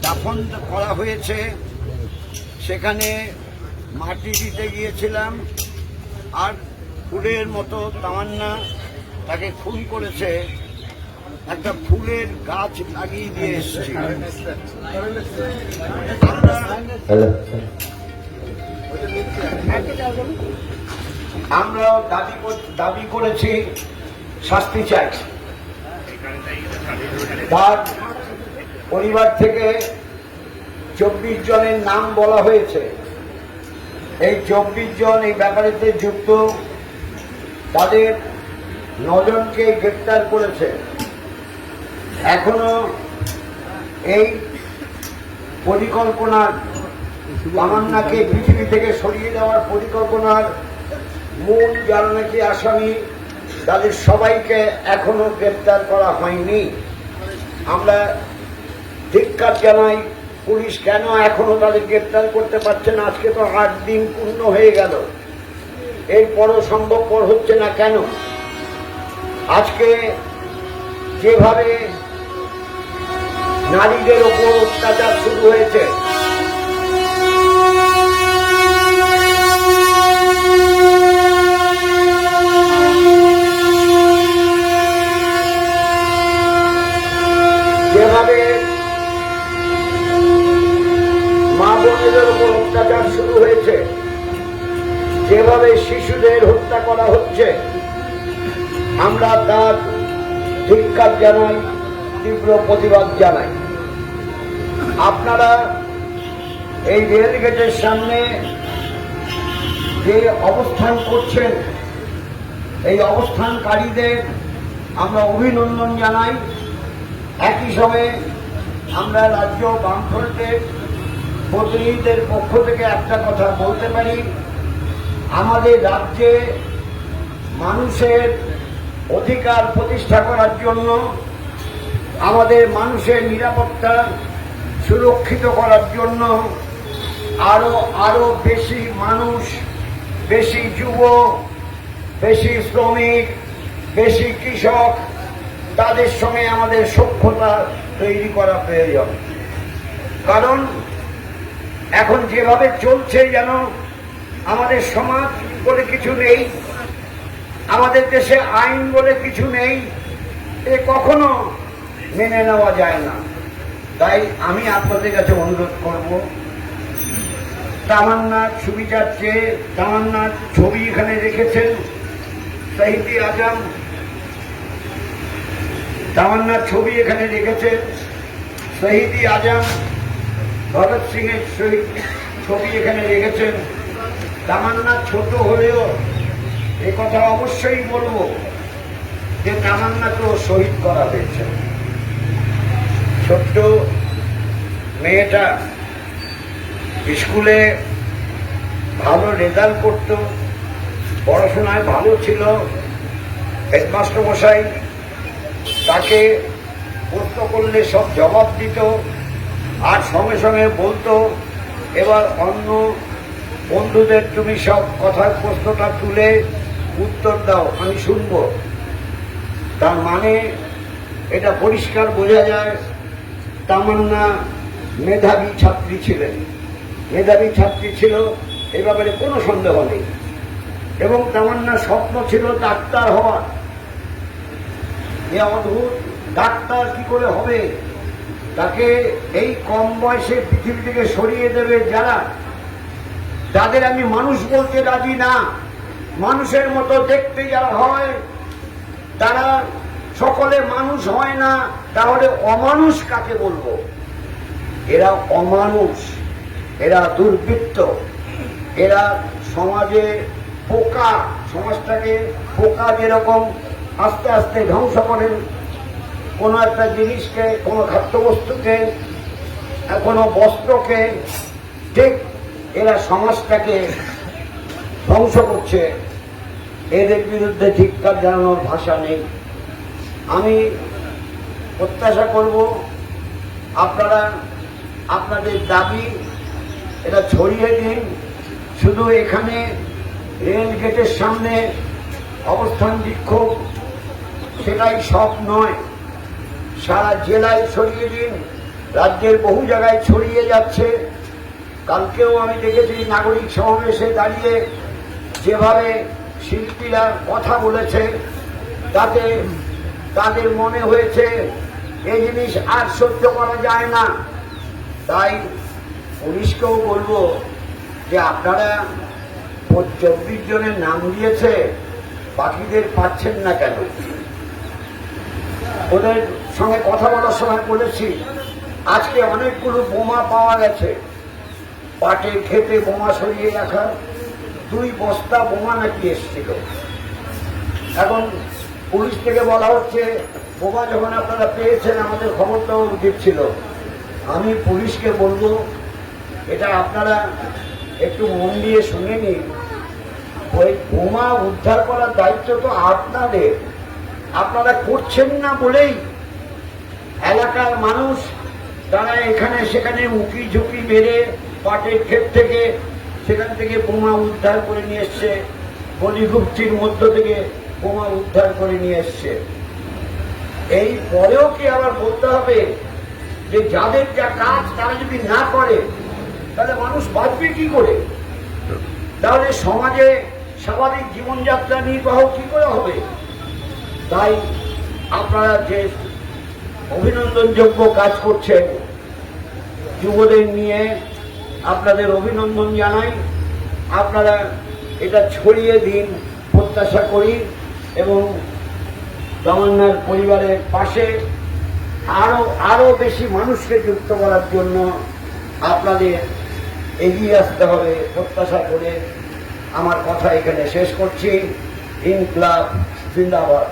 দাফন করা হয়েছে। সেখানে মাটি দিতে গিয়েছিলাম, আর ফুলের মতো তামান্না তাকে খুন করেছে, একটা ফুলের গাছ লাগিয়ে দিয়ে এসেছি। আমরা দাবি করেছি, শাস্তি চাই। তার পরিবার থেকে 24 জনের নাম বলা হয়েছে। এই 24 জন এই ব্যাপারেতে যুক্ত, তাদের 9 জনকে গ্রেপ্তার করেছে। এখনো এই পরিকল্পনার, তামান্নাকে পৃথিবী থেকে সরিয়ে দেওয়ার পরিকল্পনার মূল যারা নাকি আসামি, তাদের সবাইকে এখনো গ্রেপ্তার করা হয়নি। আমরা ধিক্কার জানাই, পুলিশ কেন এখনো তাদের গ্রেপ্তার করতে পারছে না? আজকে তো 8 দিন পূর্ণ হয়ে গেল, এরপরও সম্ভবপর হচ্ছে না কেন? আজকে যেভাবে নারীদের ওপর অত্যাচার শুরু হয়েছে, যেভাবে মা বোনেদের উপর অত্যাচার শুরু হয়েছে, যেভাবে শিশুদের হত্যা করা হচ্ছে, আমরা তার ধিক্কার জানাই, তীব্র প্রতিবাদ জানাই। আপনারা এই রেল গেটের সামনে যে অবস্থান করছেন, এই অবস্থানকারীদের আমরা অভিনন্দন জানাই। একই সময়ে আমরা রাজ্য বামফ্রন্টের প্রতিনিধিদের পক্ষ থেকে একটা কথা বলতে পারি, আমাদের রাজ্যে মানুষের অধিকার প্রতিষ্ঠা করার জন্য, আমাদের মানুষের নিরাপত্তা সুরক্ষিত করার জন্য আরো বেশি মানুষ, বেশি যুব, বেশি শ্রমিক, বেশি কৃষক, তাদের সঙ্গে আমাদের সখ্যতা তৈরি করা প্রয়োজন। কারণ এখন যেভাবে চলছে, যেন আমাদের সমাজ বলে কিছু নেই, আমাদের দেশে আইন বলে কিছু নেই, এ কখনো মেনে নেওয়া যায় না। তাই আমি আপনাদের কাছে অনুরোধ করব, তামান্নার সুবিচার চেয়ে, তামান্নার ছবি এখানে রেখেছেন শহীদ আজম, তামান্নার ছবি এখানে রেখেছেন শহীদ আজম ভগৎ সিং এর ছবি এখানে রেখেছেন। তামান্না ছোট হলেও এ কথা অবশ্যই বলবো যে তামান্নাকেও শহীদ করা হয়েছে। ছোট্ট মেয়েটা স্কুলে ভালো রেজাল্ট করত, পড়াশোনায় ভালো ছিল, হেডমাস্টার মশাই তাকে প্রশ্ন করলে সব জবাব দিত, আর সঙ্গে সঙ্গে বলতো, এবার অন্য বন্ধুদের তুমি সব কথার প্রশ্নটা তুলে উত্তর দাও, আমি শুনব। তার মানে এটা পরিষ্কার বোঝা যায় তামান্না মেধাবী ছাত্রী ছিলেন, মেধাবী ছাত্রী ছিল, এ ব্যাপারে কোনো সন্দেহ নেই। এবং তামান্নার স্বপ্ন ছিল ডাক্তার হওয়ার। এ অদ্ভুত, ডাক্তার কি করে হবে? তাকে এই কম বয়সে পৃথিবী থেকে সরিয়ে দেবে যারা, তাদের আমি মানুষ বলতে রাজি না। মানুষের মতো দেখতে যারা হয় তারা সকলে মানুষ হয় না, তাহলে অমানুষ কাকে বলবো? এরা অমানুষ, এরা দুর্বৃত্ত, এরা সমাজে পোকা, সমাজটাকে পোকা যেরকম আস্তে আস্তে ধ্বংস করেন, কোনো একটা জিনিসকে, কোনো খাদ্যবস্তুকে, কোনো বস্ত্রকে, ঠিক এরা সমাজটাকে ধ্বংস করছে। এদের বিরুদ্ধে ধিক্কার জানানোর ভাষা নেই। আমি প্রত্যাশা করব আপনারা আপনাদের দাবি এটা ছড়িয়ে দিন। শুধু এখানে রেল গেটের সামনে অবস্থান বিক্ষোভ সেটাই সব নয়, সারা জেলায় ছড়িয়ে দিন রাজ্যের বহু জায়গায় ছড়িয়ে যাচ্ছে। কালকেও আমি দেখেছি নাগরিক সমাবেশে দাঁড়িয়ে যেভাবে শিল্পীরা কথা বলেছে, তাতে তাদের মনে হয়েছে এই জিনিস আর সহ্য করা যায় না। তাই পুলিশকেও বলবো যে আপনারা 24 জনের নাম দিয়েছে, বাকিদের পাচ্ছেন না কেন? ওদের সঙ্গে কথা বলার সময় বলেছি আজকে অনেকগুলো বোমা পাওয়া গেছে, পাটের ক্ষেতে বোমা সরিয়ে রাখা 2 বস্তা বোমা নাকি এসছিল। এখন পুলিশ থেকে বলা হচ্ছে বোমা যখন আপনারা পেয়েছেন আমাদের খবর দেওয়া উচিত ছিল। আমি পুলিশকে বলবো এটা আপনারা একটু মন দিয়ে শুনে নিন। ওই বোমা উদ্ধার করার দায়িত্ব তো আপনাদের, আপনারা করছেন না বলেই এলাকার মানুষ তারা এখানে সেখানে উঁকি ঝুঁকি মেরে পাটের ক্ষেত থেকে সেখান থেকে বোমা উদ্ধার করে নিয়ে এসছে, গলিগুপ্তির মধ্য থেকে বোমা উদ্ধার করে নিয়ে এসছে। এই পরেও কি আবার বলতে হবে যে যাদের যা কাজ তারা যদি না করে তাহলে মানুষ বাঁচবে কি করে? তাহলে সমাজে স্বাভাবিক জীবনযাত্রা নির্বাহ কি করে হবে? তাই আপনারা যে অভিনন্দনযোগ্য কাজ করছেন যুবদের নিয়ে আপনাদের অভিনন্দন জানাই। আপনারা এটা ছড়িয়ে দিন প্রত্যাশা করি এবং তমান্নার পরিবারের পাশে আরো বেশি মানুষকে যুক্ত করার জন্য আপনাদের এগিয়ে আসতে হবে প্রত্যাশা করে আমার কথা এখানে শেষ করছি। ইনকলাব জিন্দাবাদ।